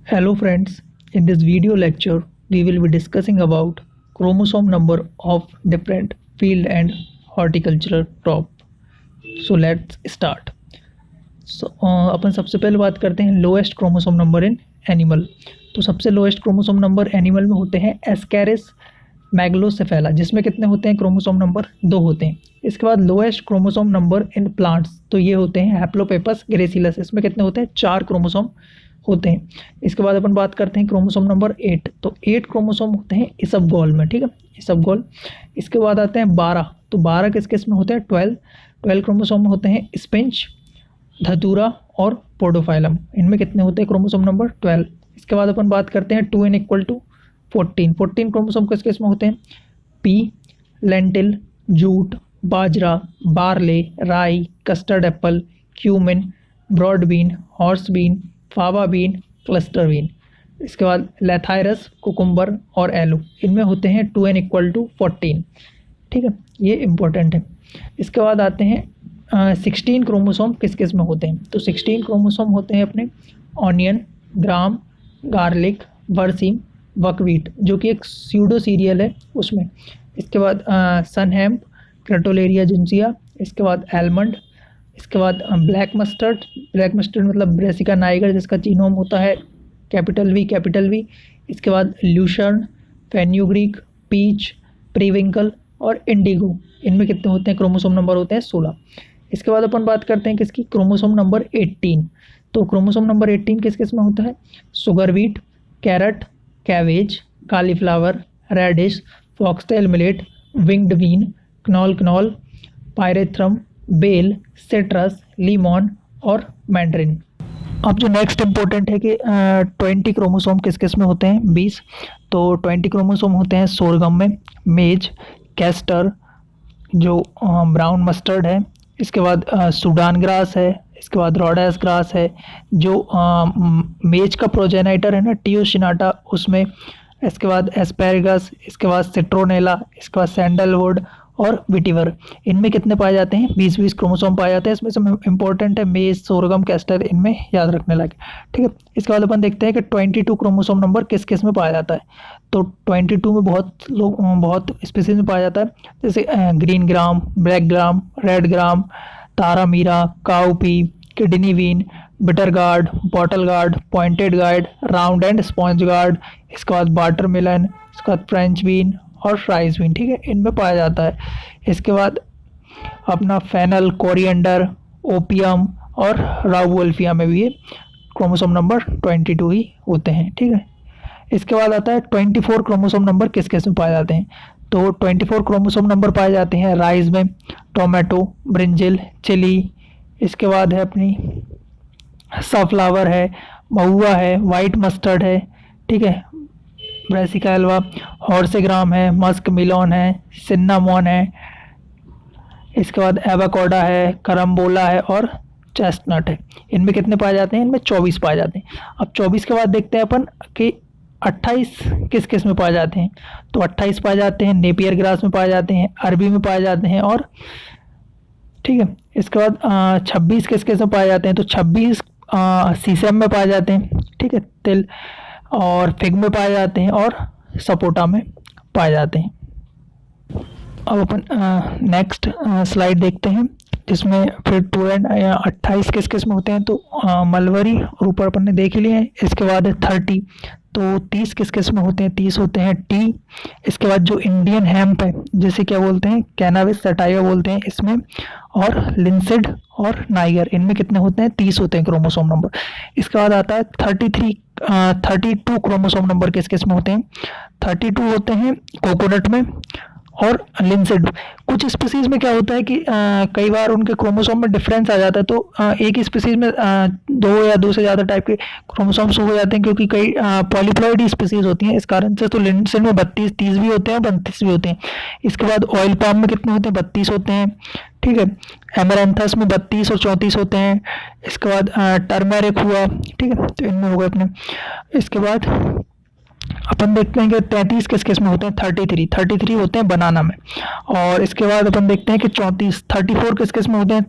Hello friends, in this video lecture we will be discussing about chromosome number of different field and horticultural crop. So let's start. अपन सबसे पहले बात करते हैं lowest chromosome number in animal. तो सबसे lowest chromosome number animal में होते हैं एस्केरिस मैग्लोसेफेला, जिसमें कितने होते हैं क्रोमोसोम नंबर 2 होते हैं। इसके बाद lowest chromosome number in plants, तो ये होते हैं हैप्लोपेपस ग्रेसिलस, इसमें कितने होते हैं 4 क्रोमोसोम होते हैं। इसके बाद अपन बात करते हैं क्रोमोसोम नंबर 8, तो 8 क्रोमोसोम होते हैं इसबगोल में, ठीक है, इसबगोल। इसके बाद आते हैं 12, तो 12 किस किस में होते हैं 12 क्रोमोसोम होते हैं स्पिंच, धतूरा और पोडोफाइलम, इनमें कितने होते हैं क्रोमोसोम नंबर 12। इसके बाद अपन बात करते हैं 2n = 14 क्रोमोसोम किस किस में होते हैं पी, लेंटिल, जूट, बाजरा, barley, rye, custard apple, cumin, broad bean, horse bean, fava bean, cluster bean. इसके बाद लेथायरस, कुकुम्बर और एलो, इनमें होते हैं 2n = 14, ठीक है, ये इम्पोर्टेंट है। इसके बाद आते हैं 16 क्रोमोसोम किस किस में होते हैं, तो 16 क्रोमोसोम होते हैं अपने ऑनियन, ग्राम, गार्लिक, बरसीम, बकवीट, जो कि एक स्यूडो सीरियल है उसमें। इसके बाद सनहैम्प, क्रेटोलेरिया जिंसिया, इसके बाद एलमंड, इसके बाद ब्लैक मस्टर्ड मतलब ब्रेसिका नाइगर, जिसका जीनोम होता है कैपिटल वी। इसके बाद ल्यूशर्न, फेन्यूग्रीक, पीच, प्रीविंकल और इंडिगो, इनमें कितने होते हैं क्रोमोसोम नंबर होते हैं 16। इसके बाद अपन बात करते हैं किसकी, क्रोमोसोम नंबर 18, तो क्रोमोसोम नंबर 18 किस किस में होता है sugar beet, carrot, cabbage, cauliflower, radish, foxtail millet, winged bean, knol, pyrethrum, बेल, सिट्रस, लीमॉन और मैंड्रिन। अब जो नेक्स्ट इम्पोर्टेंट है कि 20 क्रोमोसोम किस किस में होते हैं 20, तो 20 क्रोमोसोम होते हैं सोरगम में, मेज, कैस्टर, जो ब्राउन मस्टर्ड है, इसके बाद सूडान ग्रास है, इसके बाद रोडेस ग्रास है, जो मेज का प्रोजेनाइटर है ना टियोसिनाटा उसमें, इसके बाद एस्पेरगस, इसके बाद सिट्रोनेला, इसके बाद सैंडलवुड और विटिवर, इनमें कितने पाए जाते हैं 20 क्रोमोसोम पाए जाते हैं। इसमें से इंपॉर्टेंट है मेज, सोरगम, कैस्टर, इनमें याद रखने लायक, ठीक है। इसके बाद अपन देखते हैं कि 22 क्रोमोसोम नंबर किस किस में पाया जाता है, तो 22 में बहुत स्पीसीज में पाया जाता है, जैसे green gram, black gram, red gram, तारामीरा, cowpea, kidney bean, bitter gourd, bottle gourd, pointed gourd, round and sponge gourd, इसके बाद वाटरमेलन, इसके बाद फ्रेंच बीन और राइस बीन, ठीक है, इनमें पाया जाता है। इसके बाद अपना फेनल, कोरिएंडर, ओपियम और राउवोल्फिया में भी ये क्रोमोसोम नंबर 22 ही होते हैं, ठीक है। इसके बाद आता है 24 क्रोमोसोम नंबर किस किस में पाए जाते हैं, तो 24 क्रोमोसोम नंबर पाए जाते हैं राइस में, टोमेटो, ब्रिंजल, चिली, इसके बाद है अपनी सनफ्लावर है, महुआ है, वाइट मस्टर्ड है, ठीक है, ब्रेसिका एल्वा, हॉर्सेग्राम है, मस्क मिलोन है, सिन्नामॉन है, इसके बाद एवाकोडा है, करम्बोला है और चेस्टनट है, इनमें कितने पाए जाते हैं, इनमें 24 पाए जाते हैं। अब 24 के बाद देखते हैं अपन कि 28 किस किस में पाए जाते हैं, तो 28 पाए जाते हैं नेपियर ग्रास में पाए जाते हैं, अरबी में पाए जाते हैं और, ठीक है। इसके बाद 26 किस किस में पाए जाते हैं, तो 26 सीसम में पाए जाते हैं, ठीक है, तिल और फिग में पाए जाते हैं और सपोटा में पाए जाते हैं। अब अपन नेक्स्ट स्लाइड देखते हैं, जिसमें फिर 2 एंड 28 किस किस में होते हैं, तो मलबरी और ऊपर अपन ने देख लिए हैं। इसके बाद 30, तो 30 किस किस में होते हैं, 30 होते हैं टी। इसके बाद जो इंडियन हेम्प है, जिसे क्या बोलते हैं कैनाबिस सटाइवा बोलते हैं इसमें, और लिंसिड और नाइगर, इनमें कितने होते हैं 30 होते हैं क्रोमोसोम नंबर। इसके बाद आता है 32 क्रोमोसोम नंबर किस किस में होते हैं, 32 होते हैं कोकोनट में और लिंसिड। कुछ स्पीसीज में क्या होता है कि कई बार उनके क्रोमोसोम में डिफरेंस आ जाता है, तो एक ही स्पीसीज में 2 या 2 से ज़्यादा टाइप के क्रोमोसोम्स हो जाते हैं, क्योंकि कई पॉलीप्लॉइड स्पीसीज होती हैं, इस कारण से। तो लिंसिड में 32, 30 भी होते हैं, 32 भी होते हैं। इसके बाद ऑयल पाम में कितने होते हैं 32 होते हैं, ठीक है। एमरैंथस में 32 और 34 होते हैं। इसके बाद टर्मेरिक हुआ, ठीक है, तो इनमें हो गए अपने। इसके बाद अपन देखते हैं कि 33 किस किस में होते हैं, 33 होते हैं बनाना में। और इसके बाद अपन देखते हैं कि 34 किस किस में होते हैं,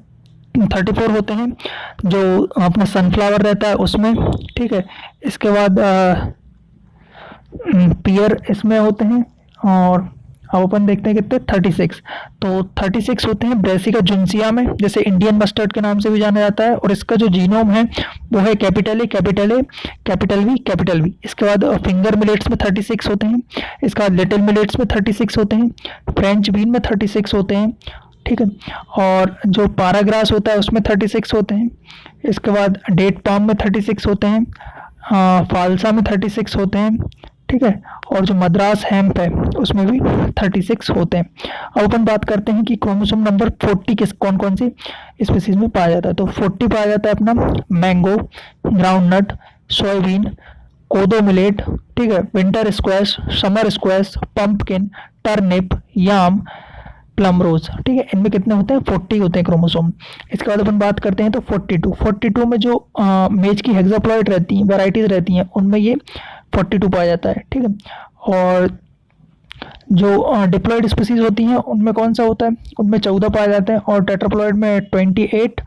34 होते हैं जो अपना सनफ्लावर रहता है उसमें, ठीक है। इसके बाद पियर इसमें होते हैं, और अब अपन देखते हैं कितने 36। तो 36 होते हैं ब्रेसिका जुन्सिया में, जैसे इंडियन मस्टर्ड के नाम से भी जाना जाता है। और इसका जो जीनोम है वो है capital A, capital A, capital V, capital V. इसके बाद फिंगर मिलेट्स में 36 होते हैं। इसके बाद लिटिल मिलेट्स में 36 होते हैं। फ्रेंच बीन में 36 होते हैं, ठीक है। और जो पाराग्रास होता है उसमें 36 होते हैं। इसके बाद डेट पाम में 36 होते हैं। फालसा में 36 होते हैं, ठीक है। और जो मद्रास हैम्प है उसमें भी 36 होते हैं। अब अपन बात करते हैं कि क्रोमोसोम नंबर 40 किस कौन कौन सी स्पीसीज में पाया जाता है। तो 40 पाया जाता है अपना मैंगो, ग्राउंडनट, सोयाबीन, कोदो मिलेट, ठीक है, winter squash, summer squash, pumpkin, turnip, yam, plum rose, ठीक है। इनमें कितने होते हैं 40 होते हैं क्रोमोसोम। इसके बाद अपन बात करते हैं तो 42 में जो मेज की हेक्साप्लॉइड रहती हैं, वेराइटीज रहती हैं, उनमें ये 42 पाया जाता है, ठीक है। और जो डिप्लॉइड स्पीसीज होती हैं उनमें कौन सा होता है, उनमें 14 पाए जाते हैं। और टेट्राप्लॉइड में 28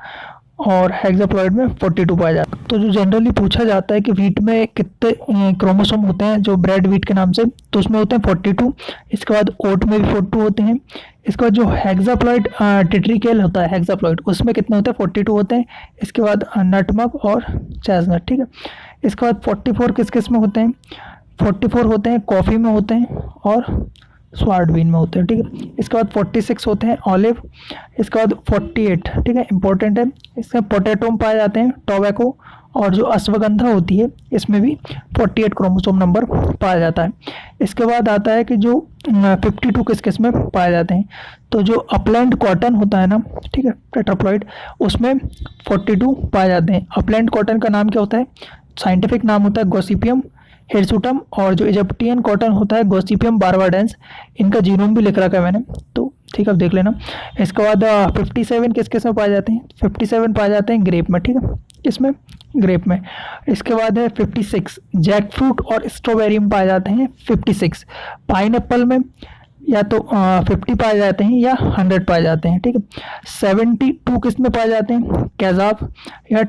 और हेक्साप्लॉइड में 42 पाया जाता है। तो जो जनरली पूछा जाता है कि वीट में कितने क्रोमोसोम होते हैं जो ब्रेड वीट के नाम से, तो उसमें होते हैं 42। इसके बाद ओट में भी 42 होते हैं। इसके बाद जो हेक्साप्लॉइड टिट्रिकेल होता है हेक्साप्लॉइड, उसमें कितने होते हैं 42 होते हैं। इसके बाद नटमग और चेस्टनट, ठीक है। इसके बाद 44 किस किस में होते हैं, 44 होते हैं कॉफ़ी में होते हैं और स्वार्ड बीन में होते हैं, ठीक है। इसके बाद 46 होते हैं ऑलिव। इसके बाद 48, ठीक है, इंपॉर्टेंट है, इसमें पोटैटो में पाए जाते हैं, टोबैको। और जो अश्वगंधा होती है इसमें भी 48 क्रोमोसोम नंबर पाया जाता है। इसके बाद आता है कि जो 52 किस किस में पाए जाते हैं। तो जो अपलैंड कॉटन होता है ना, ठीक है, टेट्राप्लॉइड, उसमें 42 पाए जाते हैं। अपलैंड कॉटन का नाम क्या होता है, साइंटिफिक नाम होता है गॉसिपियम हिरसुटम। और जो इजिप्टियन कॉटन होता है गॉसिपियम बारबाडेंस। इनका जीनोम भी लिख रखा है मैंने, तो ठीक है, अब देख लेना। इसके बाद 57 किस किस में पाए जाते हैं, 57 पाए जाते हैं ग्रेप में, ठीक है, इसमें ग्रेप में। इसके बाद है 56 जैक फ्रूट और स्ट्रॉबेरी में पाए जाते हैं। 56 पाइनएप्पल में या तो 50 पाए जाते हैं या 100 पाए जाते हैं, ठीक है। 72 किस में पाए जाते हैं, कैजाब या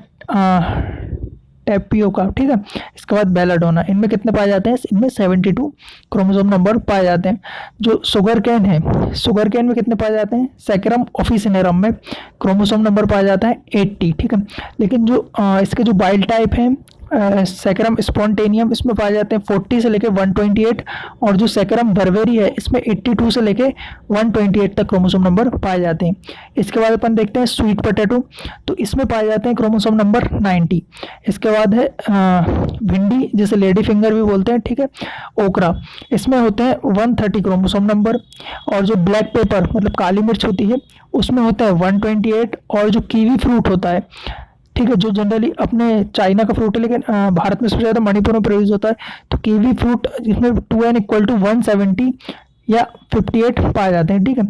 टेपियोका, ठीक है। इसके बाद बेलाडोना, इनमें कितने पाए जाते हैं, इनमें 72 क्रोमोसोम नंबर पाए जाते हैं। जो शुगर कैन है, शुगर कैन में कितने पाए जाते हैं, सैकरम ऑफिसिनेरम में क्रोमोसोम नंबर पाया जाता है 80, ठीक है। लेकिन जो इसके जो वाइल्ड टाइप हैं सैकरम स्पॉन्टेनियम, इसमें पाए जाते हैं 40 से लेके 128। और जो सैकरम बर्बेरी है इसमें 82 से लेके 128 तक क्रोमोसोम नंबर पाए जाते हैं। इसके बाद अपन देखते हैं स्वीट पोटैटो, तो इसमें पाए जाते हैं क्रोमोसोम नंबर 90। इसके बाद है भिंडी, जिसे लेडी फिंगर भी बोलते हैं, ठीक है, ओकरा, इसमें होते हैं 130 क्रोमोसोम नंबर। और जो ब्लैक पेपर मतलब काली मिर्च होती है उसमें होता है 128। और जो कीवी फ्रूट होता है, ठीक है, जो जनरली अपने चाइना का फ्रूट है लेकिन भारत में सबसे ज़्यादा मणिपुर में प्रोड्यूस होता है, तो कीवी फ्रूट जिसमें 2n = 170 या 58 पाए जाते हैं, ठीक है।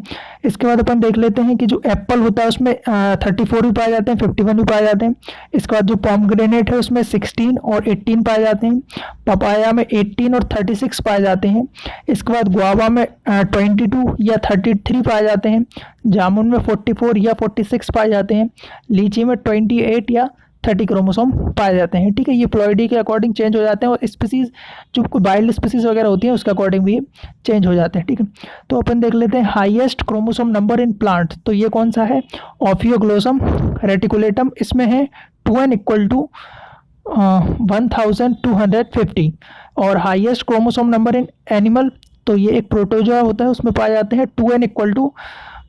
इसके बाद अपन देख लेते हैं कि जो एप्पल होता है उसमें 34 भी पाए जाते हैं, 51 भी पाए जाते हैं। इसके बाद जो पॉमग्रेनेट है उसमें 16 और 18 पाए जाते हैं। पपाया में 18 और 36 पाए जाते हैं। इसके बाद गुआवा में 22 या 33 पाए जाते हैं। जामुन में 44 या 46 पाए जाते हैं। लीची में 28 या 30 क्रोमोसोम पाए जाते हैं, ठीक है। ये प्लॉइडी के अकॉर्डिंग चेंज हो जाते हैं, और स्पीसीज जो कोई वाइल्ड स्पीसीज वगैरह होती हैं उसके अकॉर्डिंग भी चेंज हो जाते हैं, ठीक है। तो अपन देख लेते हैं highest chromosome number in plant, तो ये कौन सा है, ऑफियोग्लोसम रेटिकुलेटम, इसमें है 2n = 1250। और highest chromosome number in animal, तो ये एक प्रोटोजोआ होता है, उसमें पाए जाते हैं 2n =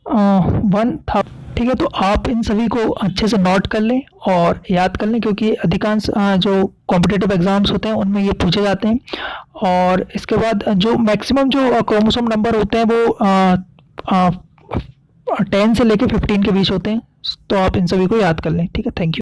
1000, ठीक है। तो आप इन सभी को अच्छे से नोट कर लें और याद कर लें, क्योंकि अधिकांश जो कॉम्पिटिटिव एग्जाम्स होते हैं उनमें ये पूछे जाते हैं। और इसके बाद जो मैक्सिमम जो क्रोमोसोम नंबर होते हैं वो 10 से लेके 15 के बीच होते हैं, तो आप इन सभी को याद कर लें, ठीक है। Thank you.